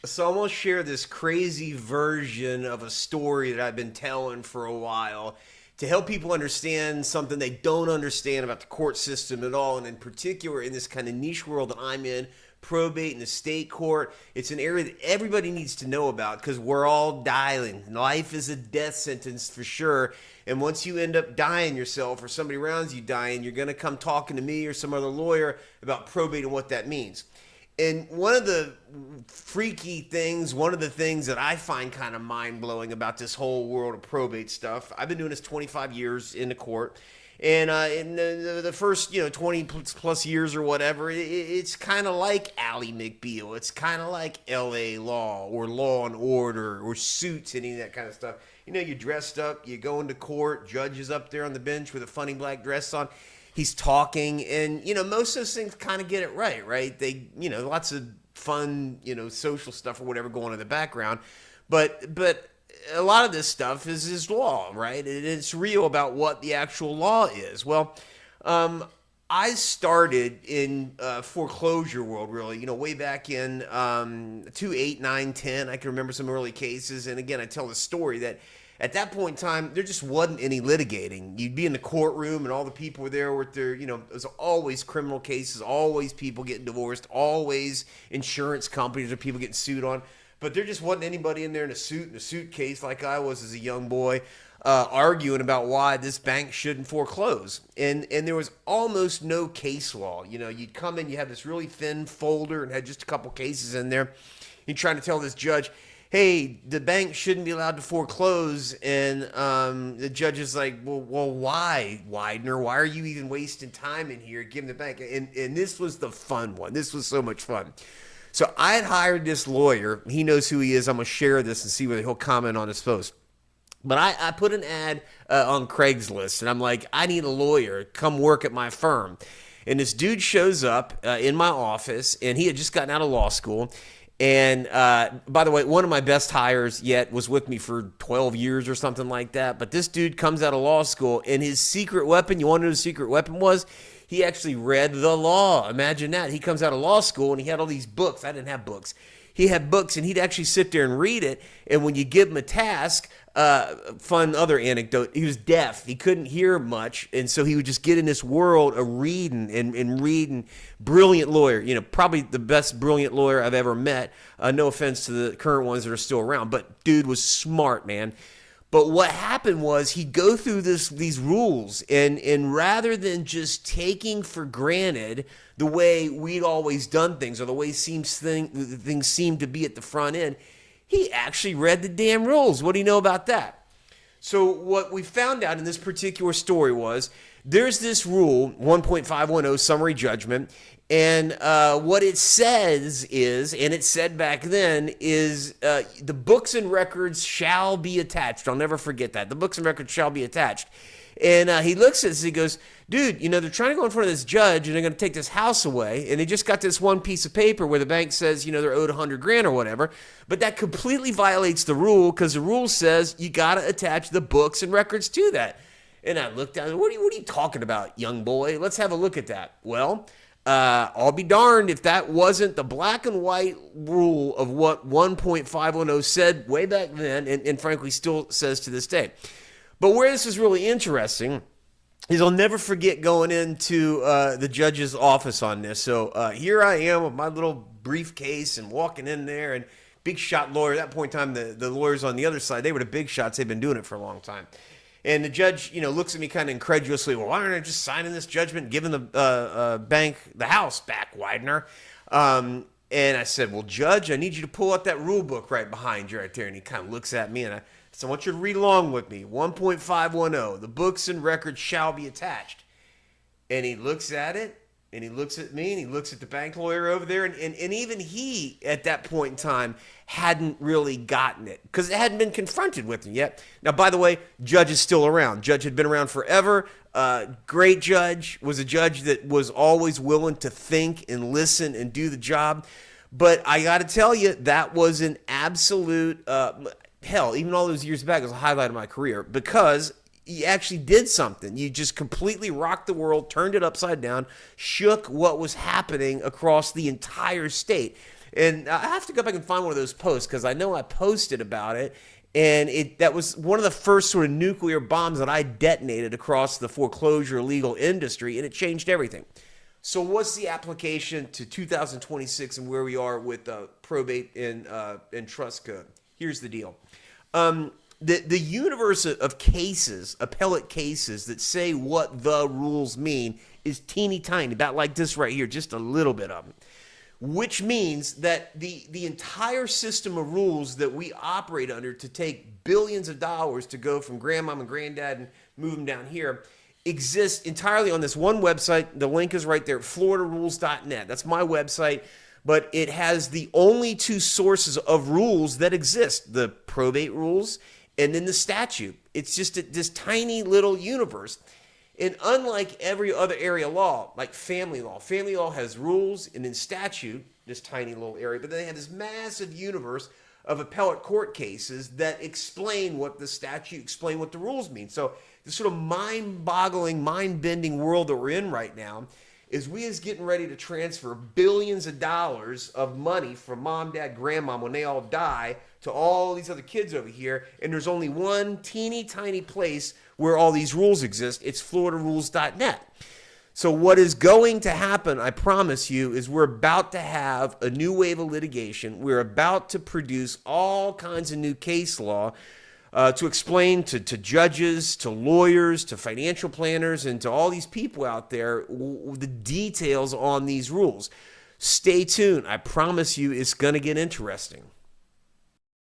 So I'm gonna share this crazy version of a story that I've been telling for a while to help people understand something they don't understand about the court system at all, and in particular in this kind of niche world that I'm in, probate and the state court. It's an area that everybody needs to know about because we're all dying. Life is a death sentence for sure. And once you end up dying yourself or somebody around you dying, you're gonna come talking to me or some other lawyer about probate and what that means. And one of the freaky things, one of the things that I find kind of mind blowing about this whole world of probate stuff, I've been doing this 25 years in the court. And in the first, 20 plus years or whatever, it's kind of like Ally McBeal. It's kind of like LA Law or Law and Order or Suits, any of that kind of stuff. You're dressed up, you go into court, judge is up there on the bench with a funny black dress on. He's talking, and most of those things kind of get it right? They, lots of fun, social stuff or whatever going on in the background, but a lot of this stuff is law, right? And it's real about what the actual law is. Well, I started in foreclosure world, really, way back in 2008, 9, 10. I can remember some early cases, and again, I tell the story that at that point in time, there just wasn't any litigating. You'd be in the courtroom, and all the people were there with their, it was always criminal cases, always people getting divorced, always insurance companies or people getting sued on. But there just wasn't anybody in there in a suitcase like I was as a young boy, arguing about why this bank shouldn't foreclose. And there was almost no case law. You'd come in, you have this really thin folder and had just a couple cases in there. You're trying to tell this judge, hey, the bank shouldn't be allowed to foreclose. And the judge is like, well, why, Weidner? Why are you even wasting time in here giving the bank? And this was the fun one. This was so much fun. So I had hired this lawyer. He knows who he is. I'm going to share this and see whether he'll comment on his post. But I put an ad on Craigslist, and I'm like, I need a lawyer. Come work at my firm. And this dude shows up in my office, and he had just gotten out of law school. And by the way, one of my best hires yet was with me for 12 years or something like that. But this dude comes out of law school, and his secret weapon, you want to know what his secret weapon was? He actually read the law. Imagine that. He comes out of law school, and he had all these books. I didn't have books. He had books, and he'd actually sit there and read it. And when you give him a task, fun other anecdote, he was deaf. He couldn't hear much, and so he would just get in this world of reading and reading. Brilliant lawyer, probably the best brilliant lawyer I've ever met. No offense to the current ones that are still around, but dude was smart, man. But what happened was he'd go through these rules, and rather than just taking for granted the way we'd always done things or the way things seemed to be at the front end, he actually read the damn rules. What do you know about that? So what we found out in this particular story was there's this rule, 1.510 summary judgment, and what it says is, and it said back then, is the books and records shall be attached. I'll never forget that. The books and records shall be attached. And he looks at this, he goes, dude, they're trying to go in front of this judge, and they're going to take this house away, and they just got this one piece of paper where the bank says, they're owed $100,000 or whatever, but that completely violates the rule because the rule says you got to attach the books and records to that. And I looked down, what are you talking about, young boy? Let's have a look at that. Well, I'll be darned if that wasn't the black and white rule of what 1.510 said way back then, and frankly still says to this day. But where this is really interesting is I'll never forget going into the judge's office on this. So here I am with my little briefcase and walking in there, and big shot lawyer. At that point in time, the lawyers on the other side, they were the big shots. They've been doing it for a long time. And the judge, looks at me kind of incredulously. Well, why aren't I just signing this judgment, giving the bank the house back, Weidner? And I said, well, Judge, I need you to pull out that rule book right behind you right there. And he kind of looks at me, and I said, I want you to read along with me. 1.510, the books and records shall be attached. And he looks at it, and he looks at me, and he looks at the bank lawyer over there, and even he, at that point in time, hadn't really gotten it because it hadn't been confronted with him yet. Now, by the way, Judge is still around. Judge had been around forever. Great judge, was a judge that was always willing to think and listen and do the job. But I got to tell you, that was an absolute, hell, even all those years back, it was a highlight of my career because you actually did something. You just completely rocked the world, turned it upside down, shook what was happening across the entire state. And I have to go back and find one of those posts because I know I posted about it. And that was one of the first sort of nuclear bombs that I detonated across the foreclosure legal industry, and it changed everything. So what's the application to 2026 and where we are with probate and trust code? Here's the deal. The universe of cases, appellate cases that say what the rules mean is teeny tiny, about like this right here, just a little bit of them. Which means that the entire system of rules that we operate under to take billions of dollars to go from grandmom and granddad and move them down here exists entirely on this one website. The link is right there, floridarules.net. That's my website, but it has the only two sources of rules that exist, the probate rules and then the statute. It's just this tiny little universe. And unlike every other area of law, like family law has rules and then statute, this tiny little area, but then they have this massive universe of appellate court cases that explain what the statute, explain what the rules mean. So this sort of mind-boggling, mind-bending world that we're in right now is we is getting ready to transfer billions of dollars of money from mom, dad, grandmom when they all die to all these other kids over here, and there's only one teeny tiny place where all these rules exist. It's floridarules.net. So what is going to happen, I promise you, is we're about to have a new wave of litigation. We're about to produce all kinds of new case law to explain to judges, to lawyers, to financial planners, and to all these people out there the details on these rules. Stay tuned. I promise you it's going to get interesting.